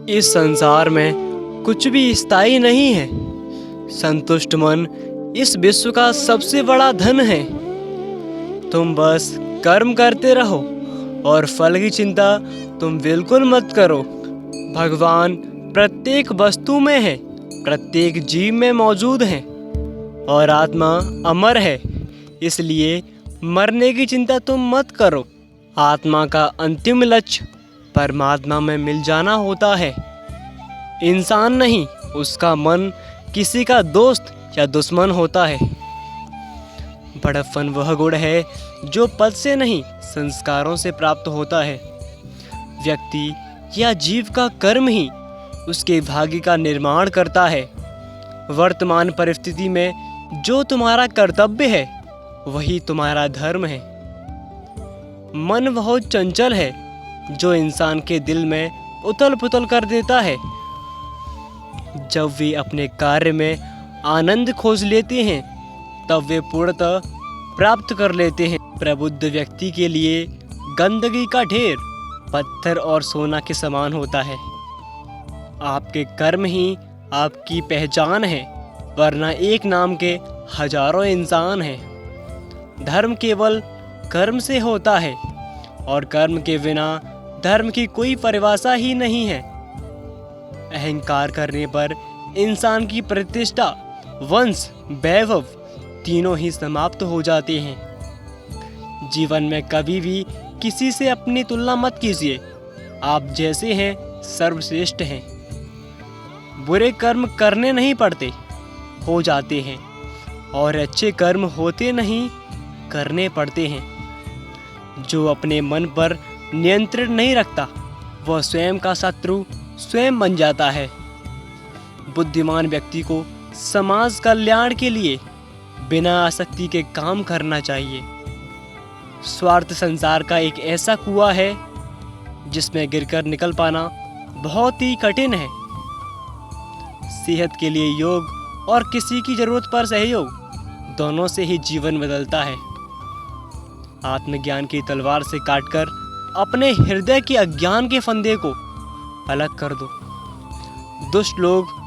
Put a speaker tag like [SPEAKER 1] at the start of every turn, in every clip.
[SPEAKER 1] इस संसार में कुछ भी स्थायी नहीं है। संतुष्ट मन इस विश्व का सबसे बड़ा धन है। तुम बस कर्म करते रहो और फल की चिंता तुम बिल्कुल मत करो। भगवान प्रत्येक वस्तु में है, प्रत्येक जीव में मौजूद है और आत्मा अमर है, इसलिए मरने की चिंता तुम मत करो। आत्मा का अंतिम लक्ष्य परमात्मा में मिल जाना होता है। इंसान नहीं, उसका मन किसी का दोस्त या दुश्मन होता है। बड़प्पन वह गुण है जो पद से नहीं, संस्कारों से प्राप्त होता है। व्यक्ति या जीव का कर्म ही उसके भाग्य का निर्माण करता है। वर्तमान परिस्थिति में जो तुम्हारा कर्तव्य है वही तुम्हारा धर्म है। मन बहुत चंचल है जो इंसान के दिल में उथल पुथल कर देता है। जब वे अपने कार्य में आनंद खोज लेते हैं तब वे पूर्णतः प्राप्त कर लेते हैं। प्रबुद्ध व्यक्ति के लिए गंदगी का ढेर पत्थर और सोना के समान होता है। आपके कर्म ही आपकी पहचान है, वरना एक नाम के हजारों इंसान हैं। धर्म केवल कर्म से होता है और कर्म के बिना धर्म की कोई परिभाषा ही नहीं है। अहंकार करने पर इंसान की प्रतिष्ठा, वंश, वैभव तीनों ही समाप्त हो जाते हैं। जीवन में कभी भी किसी से अपनी तुलना मत कीजिए। आप जैसे हैं सर्वश्रेष्ठ हैं। बुरे कर्म करने नहीं पड़ते, हो जाते हैं, और अच्छे कर्म होते नहीं, करने पड़ते हैं। जो अपने मन पर नियंत्रण नहीं रखता वह स्वयं का शत्रु स्वयं बन जाता है। बुद्धिमान व्यक्ति को समाज कल्याण के लिए बिना आसक्ति के काम करना चाहिए। स्वार्थ संसार का एक ऐसा कुआं है जिसमें गिरकर निकल पाना बहुत ही कठिन है। सेहत के लिए योग और किसी की जरूरत पर सहयोग, दोनों से ही जीवन बदलता है। आत्मज्ञान की तलवार से काटकर अपने हृदय के अज्ञान के फंदे को अलग कर दो। दुष्ट लोग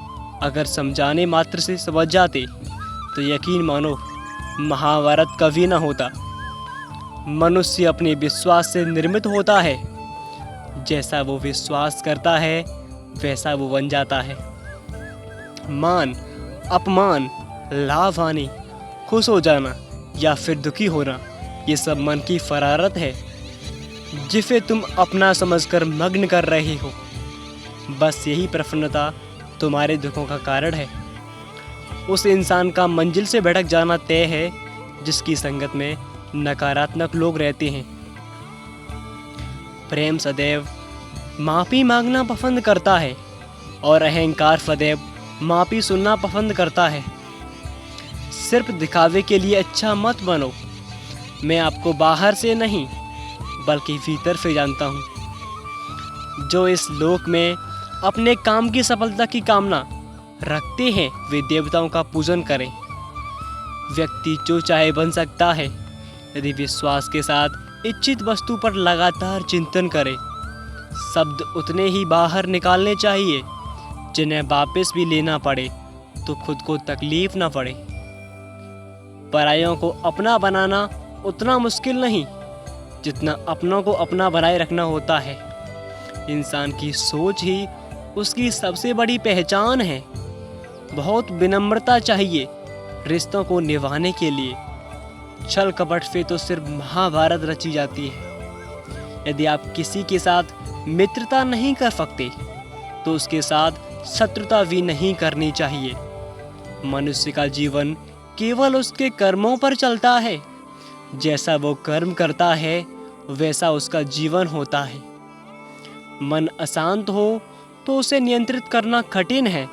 [SPEAKER 1] अगर समझाने मात्र से समझ जाते तो यकीन मानो महाभारत कभी न होता। मनुष्य अपने विश्वास से निर्मित होता है। जैसा वो विश्वास करता है वैसा वो बन जाता है। मान, अपमान, लाभ हानि, खुश हो जाना या फिर दुखी होना, ये सब मन की फरारत है जिसे तुम अपना समझकर मग्न कर रहे हो। बस यही प्रसन्नता तुम्हारे दुखों का कारण है। उस इंसान का मंजिल से भटक जाना तय है जिसकी संगत में नकारात्मक लोग रहते हैं। प्रेम सदैव माफी मांगना पसंद करता है और अहंकार सदैव माफी सुनना पसंद करता है। सिर्फ दिखावे के लिए अच्छा मत बनो। मैं आपको बाहर से नहीं बल्कि भीतर से जानता हूँ। जो इस लोक में अपने काम की सफलता की कामना रखते हैं वे देवताओं का पूजन करें। व्यक्ति जो चाहे बन सकता है यदि विश्वास के साथ इच्छित वस्तु पर लगातार चिंतन करे। शब्द उतने ही बाहर निकालने चाहिए जिन्हें वापस भी लेना पड़े तो खुद को तकलीफ ना पड़े। परायों को अपना बनाना उतना मुश्किल नहीं जितना अपनों को अपना बनाए रखना होता है। इंसान की सोच ही उसकी सबसे बड़ी पहचान है। बहुत विनम्रता चाहिए रिश्तों को निभाने के लिए। छल कपट से तो सिर्फ महाभारत रची जाती है। यदि आप किसी के साथ मित्रता नहीं कर सकते तो उसके साथ शत्रुता भी नहीं करनी चाहिए। मनुष्य का जीवन केवल उसके कर्मों पर चलता है। जैसा वो कर्म करता है वैसा उसका जीवन होता है। मन अशांत हो तो उसे नियंत्रित करना कठिन है,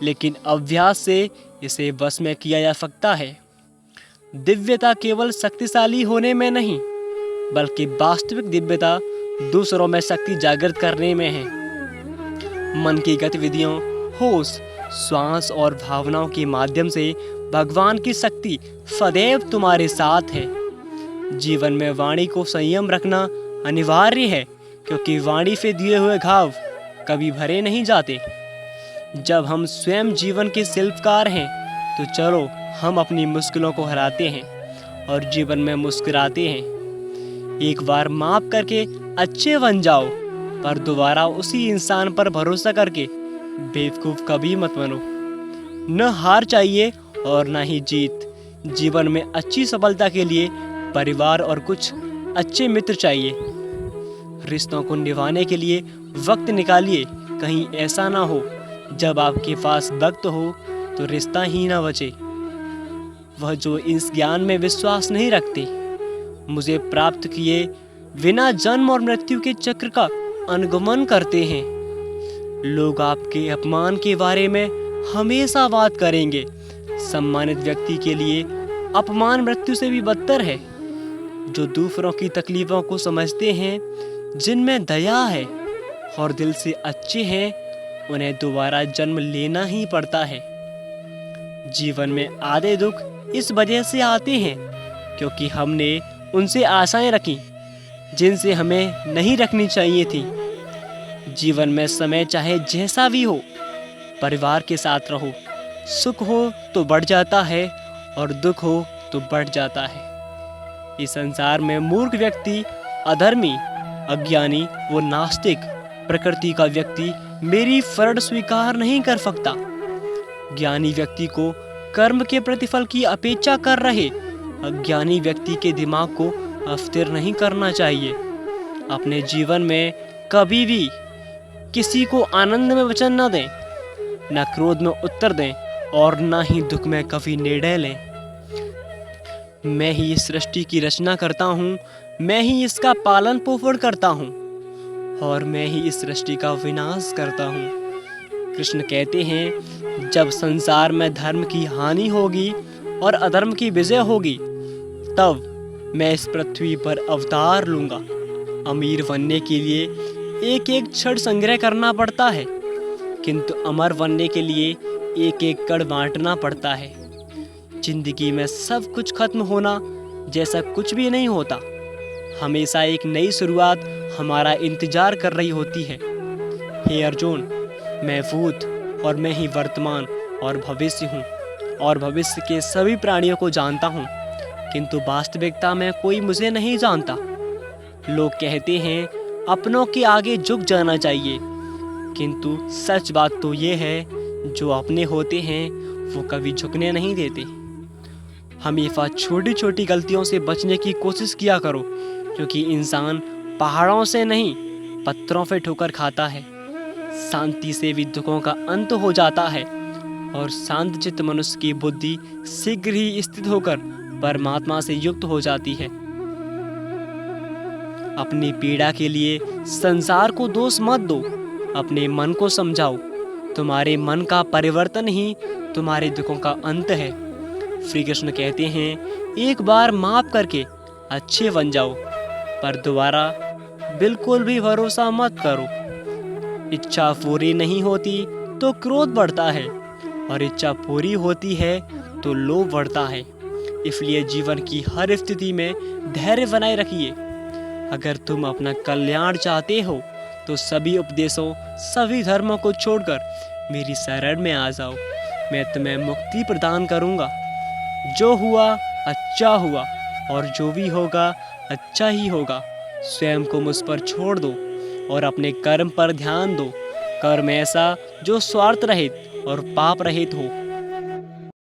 [SPEAKER 1] लेकिन अभ्यास से इसे वश में किया जा सकता है। दिव्यता केवल शक्तिशाली होने में नहीं बल्कि वास्तविक दिव्यता दूसरों में शक्ति जागृत करने में है। मन की गतिविधियों, होश, श्वास और भावनाओं के माध्यम से भगवान की शक्ति सदैव तुम्हारे साथ है। जीवन में वाणी को संयम रखना अनिवार्य है क्योंकि वाणी से दिए हुए घाव कभी भरे नहीं जाते। जब हम स्वयं जीवन के शिल्पकार हैं तो चलो हम अपनी मुश्किलों को हराते हैं और जीवन में मुस्कुराते हैं। एक बार माफ करके अच्छे बन जाओ, पर दोबारा उसी इंसान पर भरोसा करके बेवकूफ़ कभी मत बनो। न हार चाहिए और न ही जीत। जीवन में अच्छी सफलता के लिए परिवार और कुछ अच्छे मित्र चाहिए। रिश्तों को निभाने के लिए वक्त निकालिए। कहीं ऐसा ना हो जब आपके पास वक्त हो तो रिश्ता ही ना बचे। वह जो इस ज्ञान में विश्वास नहीं रखते, मुझे प्राप्त किए बिना जन्म और मृत्यु के चक्र का अनुगमन करते हैं। लोग आपके अपमान के बारे में हमेशा बात करेंगे। सम्मानित व्यक्ति के लिए अपमान मृत्यु से भी बदतर है। जो दूसरों की तकलीफों को समझते हैं, जिनमें दया है और दिल से अच्छे हैं, उन्हें दोबारा जन्म लेना ही पड़ता है। जीवन में आधे दुख इस वजह से आते हैं क्योंकि हमने उनसे आशाएं रखी जिनसे हमें नहीं रखनी चाहिए थी। जीवन में समय चाहे जैसा भी हो, परिवार के साथ रहो। सुख हो तो बढ़ जाता है और दुख हो तो बढ़ जाता है। इस संसार में मूर्ख व्यक्ति, अधर्मी, अज्ञानी व नास्तिक प्रकृति का व्यक्ति मेरी फर्ड स्वीकार नहीं कर सकता। ज्ञानी व्यक्ति को कर्म के प्रतिफल की अपेक्षा कर रहे अज्ञानी व्यक्ति के दिमाग को अस्थिर नहीं करना चाहिए। अपने जीवन में कभी भी किसी को आनंद में वचन न दें, न क्रोध में उत्तर दें और न ही दुख में कभी निर्णय लें। मैं ही इस सृष्टि की रचना करता हूँ, मैं ही इसका पालन पोषण करता हूँ और मैं ही इस सृष्टि का विनाश करता हूँ। कृष्ण कहते हैं, जब संसार में धर्म की हानि होगी और अधर्म की विजय होगी, तब मैं इस पृथ्वी पर अवतार लूँगा। अमीर बनने के लिए एक एक क्षण संग्रह करना पड़ता है, किंतु अमर बनने के लिए एक एक कण बांटना पड़ता है। जिंदगी में सब कुछ खत्म होना जैसा कुछ भी नहीं होता। हमेशा एक नई शुरुआत हमारा इंतजार कर रही होती है। हे अर्जुन, मैं भूत और मैं ही वर्तमान और भविष्य हूँ और भविष्य के सभी प्राणियों को जानता हूँ, किंतु वास्तविकता में कोई मुझे नहीं जानता। लोग कहते हैं अपनों के आगे झुक जाना चाहिए, किंतु सच बात तो ये है, जो अपने होते हैं वो कभी झुकने नहीं देते। हमेशा छोटी छोटी गलतियों से बचने की कोशिश किया करो, क्योंकि इंसान पहाड़ों से नहीं पत्थरों पे ठोकर खाता है। शांति से भी दुखों का अंत हो जाता है और शांतचित्त मनुष्य की बुद्धि शीघ्र ही स्थित होकर परमात्मा से युक्त हो जाती है। अपनी पीड़ा के लिए संसार को दोष मत दो, अपने मन को समझाओ। तुम्हारे मन का परिवर्तन ही तुम्हारे दुखों का अंत है। श्री कृष्ण कहते हैं, एक बार माफ करके अच्छे बन जाओ, पर दोबारा बिल्कुल भी भरोसा मत करो। इच्छा पूरी नहीं होती तो क्रोध बढ़ता है और इच्छा पूरी होती है तो लोभ बढ़ता है। इसलिए जीवन की हर स्थिति में धैर्य बनाए रखिए। अगर तुम अपना कल्याण चाहते हो तो सभी उपदेशों, सभी धर्मों को छोड़कर मेरी शरण में आ जाओ। मैं तुम्हें मुक्ति प्रदान करूंगा। जो हुआ अच्छा हुआ और जो भी होगा अच्छा ही होगा। स्वयं को मुझ पर छोड़ दो और अपने कर्म पर ध्यान दो। कर्म ऐसा जो स्वार्थ रहित और पाप रहित हो।